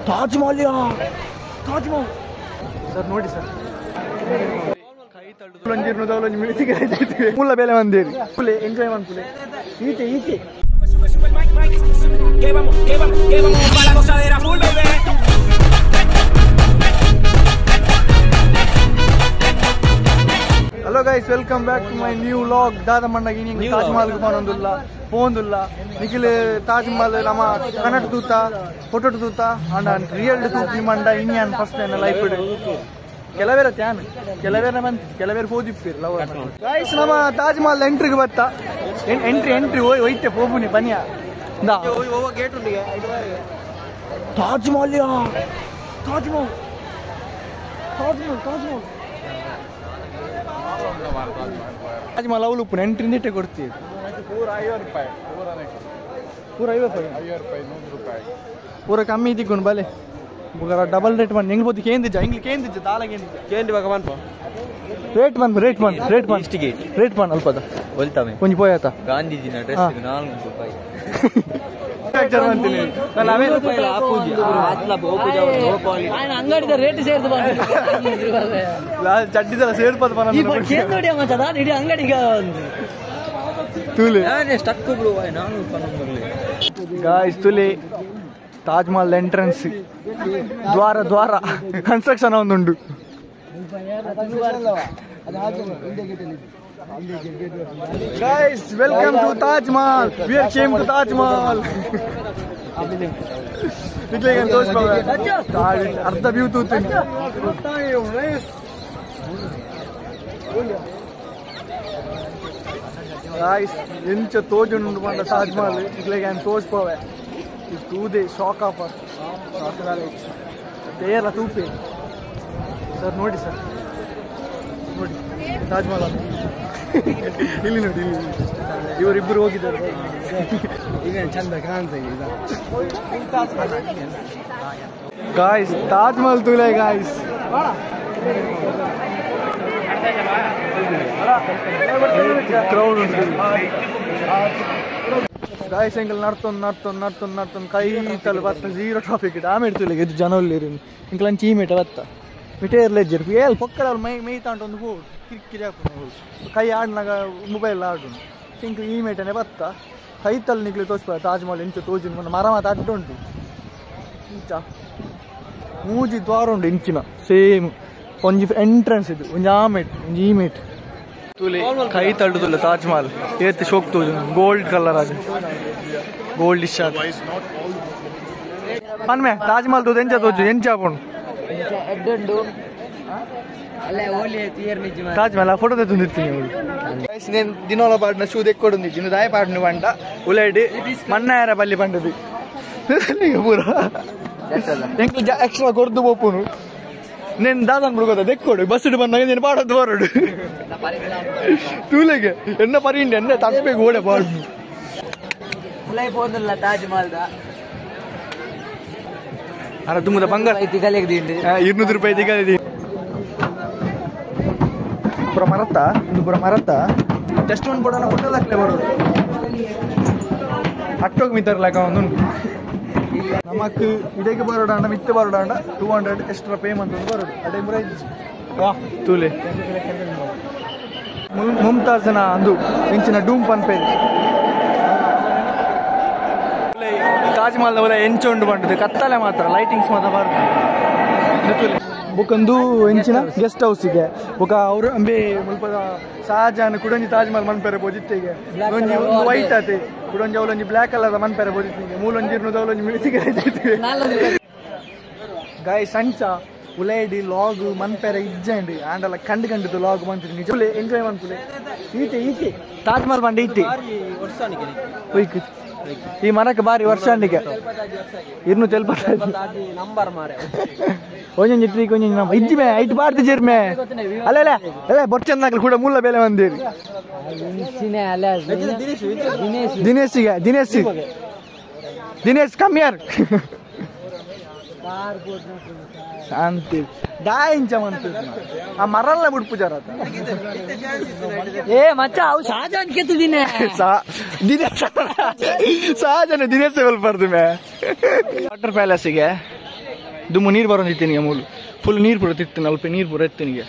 Taj Mahal Taj Mahal sir ನೋಡಿ sir ಮೂಲ ಬೆಲೆ ಬಂದೇರಿ ಫುಲ್ ಎಂಜಾಯ್ ಮಾಡ್ಕೊಳ್ಳಿ ಈಚೆ ಈಚೆ hello guys welcome back to my new vlog దాదమన్నకి నేను తాజ్ మహల్ కు పోనందుల్లా పోందుల్లా నిఖిల్ తాజ్ మహల్ ನಮ್ಮ ಕನ್ನಡ ತೂತ ಫೋಟೋ ತೂತ ಅಂಡ್ ರಿಯಲ್ ತೂತಿ ಮಂಡ ಇನ್ನ್ಯಾನ್ ಫಸ್ಟ್ ನನ್ನ ಲೈಫ್ ಕೆಲವೇರ ತ್ಯಾನ್ ಕೆಲವೇರ ಹೋದಿಪ್ಪಿರ್ ಲವ್ ಗೈಸ್ ನಮ್ಮ ತಾಜ್ ಮಹಲ್ ಎಂಟ್ರಿಗೆ ಬತ್ತ ಎಂಟ್ರಿ ಹೋಯ್ತೆ ಹೋಗುನಿ ಬನ್ನಿಯ ಗೇಟ್ ಉಂಟು ತಾಜ್ ಮಹಲ್ ತಾಜ್ ಮಹಲ್ ತಾಜ್ ಮಹಲ್ ತಾಜ್ ಮಹಲ್ ತಾಜ್ ಮಹಲ್ ಅವಳು ಎಂಟ್ರಿಂದ ಇಟ್ಟೆ ಕೊಡ್ತೀವಿ ಪೂರ 50 ರೂಪಾಯಿ ಪೂರ 50 ರೂಪಾಯಿ ಪೂರ ಕಮ್ಮಿ ಇದ್ದಿಕೊಂಡು ಬಲೆ ಡಬಲ್ ರೇಟ್ ಮಾಡಿ ಹೆಂಗ್ ಬೋದು ಕೇಂದಿಜ್ಜ ದಾಲ ಕೇಂದಿ ಭಗವಾನ್ ರೇಟ್ ಬಂದ್ ಅಲ್ಪದ ಒಲ್ತವೆ ಕೊಂಚ ಪೋಯತ ಗಾಂಧೀಜಿನ ಡ್ರೆಸ್ 400 ರೂಪಾಯಿ ಅಂಗಡಿದ ರೇಟ್ ಸೇರ್ದು ಚಡ್ಡಿದಲ್ಲ ಸೇರ್ಪದ ಅಂಗಡಿಗೆ ಗಾಯ್ಸ್ ತುಲಿ ತಾಜ್ ಮಹಲ್ ಎಂಟ್ರೆನ್ಸ್ ದ್ವಾರ construction ಒಂದುಂಡು guys welcome to Taj Mahal we are came to Taj Mahal ನಿಕ್ಲೇಗನ್ ತೋರಿಸ್ಬಾವ ಅರ್ಧ ವ್ಯೂ ತೂತೀನಿ guys ಎಂಚ ತೋಜುಂಡು ಬಂದ ತಾಜ್ ಮಹಲ್ ನಿಕ್ಲೇಗನ್ ತೋರಿಸ್ಬಾವ ಇದು ತೂದೆ ಶಾಕ್ ಆಫರ್ ತೇರ ತೂಪೆ ಸರ್ ನೋಡಿ ಸರ್ ನೋಡಿ ತಾಜ್ ಮಹಲ್ ಇಲ್ಲಿ ನೋಡಿ ಇಲ್ಲಿ ಇವರಿಬ್ಬರು ಹೋಗಿದ್ದಾರೆ ಈಗ ಚಂದ ಕಾಣ್ತದೆ ಗಾಯ್ಸ್ ತಾಜ್ ಮಹಲ್ ತುಲೆ ಗಾಯ್ಸ್ ಕ್ರೌಡ್ ಉಂಟು ಗಾಯ್ಸ್ ಎಂಕಲ್ ನಡ್ತೊಂದು ಕೈ ತಲೆ ಬತ್ತ ಜೀರೋ ಟ್ರಾಫಿಕ್ ಆಮೇಲೆ ತುಲೆ ಎದ್ದು ಜನ ಇಲ್ಲಿ ಇಂಕಲ್ ಚೀ ಮೇಟ ಬತ್ತ ಮಿಟೇ ಇರ್ಲೇಜ್ಜರ್ ಏಲ್ ಪೊಕ್ಕಡ ಅವ್ರು ಮೇಯ್ತಾ ಉಂಟು ಹೋಗಿ ಕಿರಿಕಿರಿ ಹಾಕೊಂಡು ಕೈ ಆಡ್ನಾಗ ಮೊಬೈಲ್ ಆಡು ಇಂಕ ಈ ಮೇಟನೆ ಬತ್ತ ಕೈತಲ್ಲಿ ನಿಕ್ಲಿ ತೋರಿಸ್ಬಾರ ತಾಜ್ ಮಹಲ್ ಇಂಚು ತೋಜಿನ ಮರ ಮಾತು ಅಡ್ಡ ಉಂಟು ಇಂಚ ಮೂಜಿ ದ್ವಾರ ಉಂಟು ಇಂಚಿನ ಸೇಮ್ ಒಂಜಿ ಎಂಟ್ರೆನ್ಸ್ ಇದು ಒಂಜಿ ಆ ಮೇಟ್ ಒಂಜಿ ಈ ಮೇಟ್ ತುಲೆ ಕೈ ತಳ್ಳುದಿಲ್ಲ ತಾಜ್ ಮಹಲ್ ಏತ್ ಶೋಕ್ ತೋಜು ಗೋಲ್ಡ್ ಕಲರ್ ಅದು ಗೋಲ್ಡ್ ಇಶ್ ಮನ್ಮೆ ತಾಜ್ ಮಹಲ್ ತೋದು ಎಂಚ ತೋಜು ಎಂಚ ಹಾಕೊಂಡು ತಾಜ್ ಮಹಲ್ ಫೋಟೋ ತೆಗೆದಿರ್ತೀನಿ నేను దినోల పాడిన షూ తెక్కొడుంది జిను దాయ పాడిన వంట ఉలేడి మన్నాయర పల్లి పంటది పూరా ఎక్స్ట్రా కొడుతూ పోపును నేను దాదాపు కదా తెక్కోడు బస్సుడు పన్నాక నేను పాడొద్దు పోరాడు తూలేక ఎన్న పరియండి ఎన్న తప్పే కూడా పాడు ತಾಜ್ ಮಹಲ್ ಅಲ್ಲ ತುಂಬದ ಬಂಗಾರ 200 ರೂಪಾಯಿ ದಿಗಲಿದೆ ಪುರ ಮರತ್ತ ಜಸ್ಟ್ ಒಂದು ಕೊಡೋಣ ಹೋಟೆಲ್ ಹಾಕ್ಲೇ ಬರೋದು ಅಟ್ಟೋಗಿ ಮಿತ್ತರ್ಲಾಕ ಒಂದು ನಮಕ್ ಇದಕ್ಕೆ ಬರೋಡಾಂಡ ಮಿತ್ತ ಬರೋಡಾಂಡ 200 ಎಕ್ಸ್ಟ್ರಾ ಪೇಮೆಂಟ್ ಒಂದು ಬರೋದು ಅದೇ ಪ್ರೈಸ್ ವಾ ತೂಲೆ ಮುಮ್ತಾಜ್ನ ಅಂದು ಇಂಚಿನ ಡೂಮ್ ಪನ್ಪೇ ತಾಜ್ ಮಹಲ್ ಎಂಚೊಂಡು ಬಂಡದು ಕತ್ತಲೆ ಮಾತ್ರ ಲೈಟಿಂಗ್ಸ್ ಮಾತ್ರ ಬರ್ತದೆ ಬೊಕಂದು ಎಂಚಿನ ಗೆಸ್ಟ್ ಹೌಸಿಗೆ ಬೊಕ ಅವರು ಅಂಬೆ ಮುಲ್ಪದ ಶಹಜಾನ್ ಕುಡೊಂಜಿ ತಾಜ್ ಮಹಲ್ ಮನ್ಪೆರೆ ಬೋದಿತ್ತೆಗೆ ಒಂಜಿ ವೈಟ್ ಆತೆ ಕುಡೊಂಜಿ ಅವಲೊಂಜಿ ಬ್ಲ್ಯಾಕ್ ಕಲರ್ ಮನ್ಪೆರೆ ಬೋದಿತ್ತಿಗೆ ಮೂಲೊಂಜಿರ್ನುದ ಅವಲೊಂಜಿ ಮಿಳಿಸಿಗೆ ಗಾಯ್ ಸಂಚ ಉಲೈಡಿ ಲಾಗ್ ಮನ್ಪೆರೆ ಇಜ್ಜಂಡು ಆಂಡಲ ಕಂಡು ಲಾಗ್ ಮಂತ್ರಿ ನಿಜ ಎಂಜಾಯ್ ಮನ್ಪುಲೆ ಈಚೆ ತಾಜ್ ಮಹಲ್ ಬಂಡೆ ಇತ್ತೆ ಈ ಮರಕ್ಕೆ ಬಾರಿ ವರ್ಷಾಂಡಿಗೆ ಇರ್ನು ತೆಲ್ಪ ನಂಬರ್ ಮಾರೆ ಒಂಜೊಂಜಿ ಟ್ರೀಕ್ ಒಂಜೊಂಜಿ ನಮ್ಮ ಇಜ್ಜಿಮೆ ಐಟ್ ಬಾರ್ದು ಜೇರ್ಮೆ ಅಲ್ಲ ಬೊಚ್ಚಂದಾಗಲು ಕೂಡ ಮೂಲ ಬೆಲೆ ಬಂದೇರಿ ದಿನೇಶ್ ಕಮ್ಮಿಯಾರ್ ಶಾಂತಿ ದಾಯಿಂಚ ಮಂತು ಆ ಮರಲ್ಲ ಬಿಡ್ ಪೂಜಾರ ಏ ಮಚ್ಚ ಅವು ಶಾಜಾನ್ ಕೆತ್ತಿದ್ದೀನಿ ಶಾಜಾನ್ ದಿನೇಶ್ ಬರ್ದು ಮೇ ವಾಟರ್ ಪ್ಯಾಲೇಸಿಗೆ ದುಮ್ಮು ನೀರು ಬರೋದಿತ್ತೀನಿ ಮೂಲು ಫುಲ್ ನೀರು ಪೂರ ತಿತ್ತೇನೆ ಅಲ್ಪ ನೀರು ಪೂರ ಎತ್ತನಿಗೆ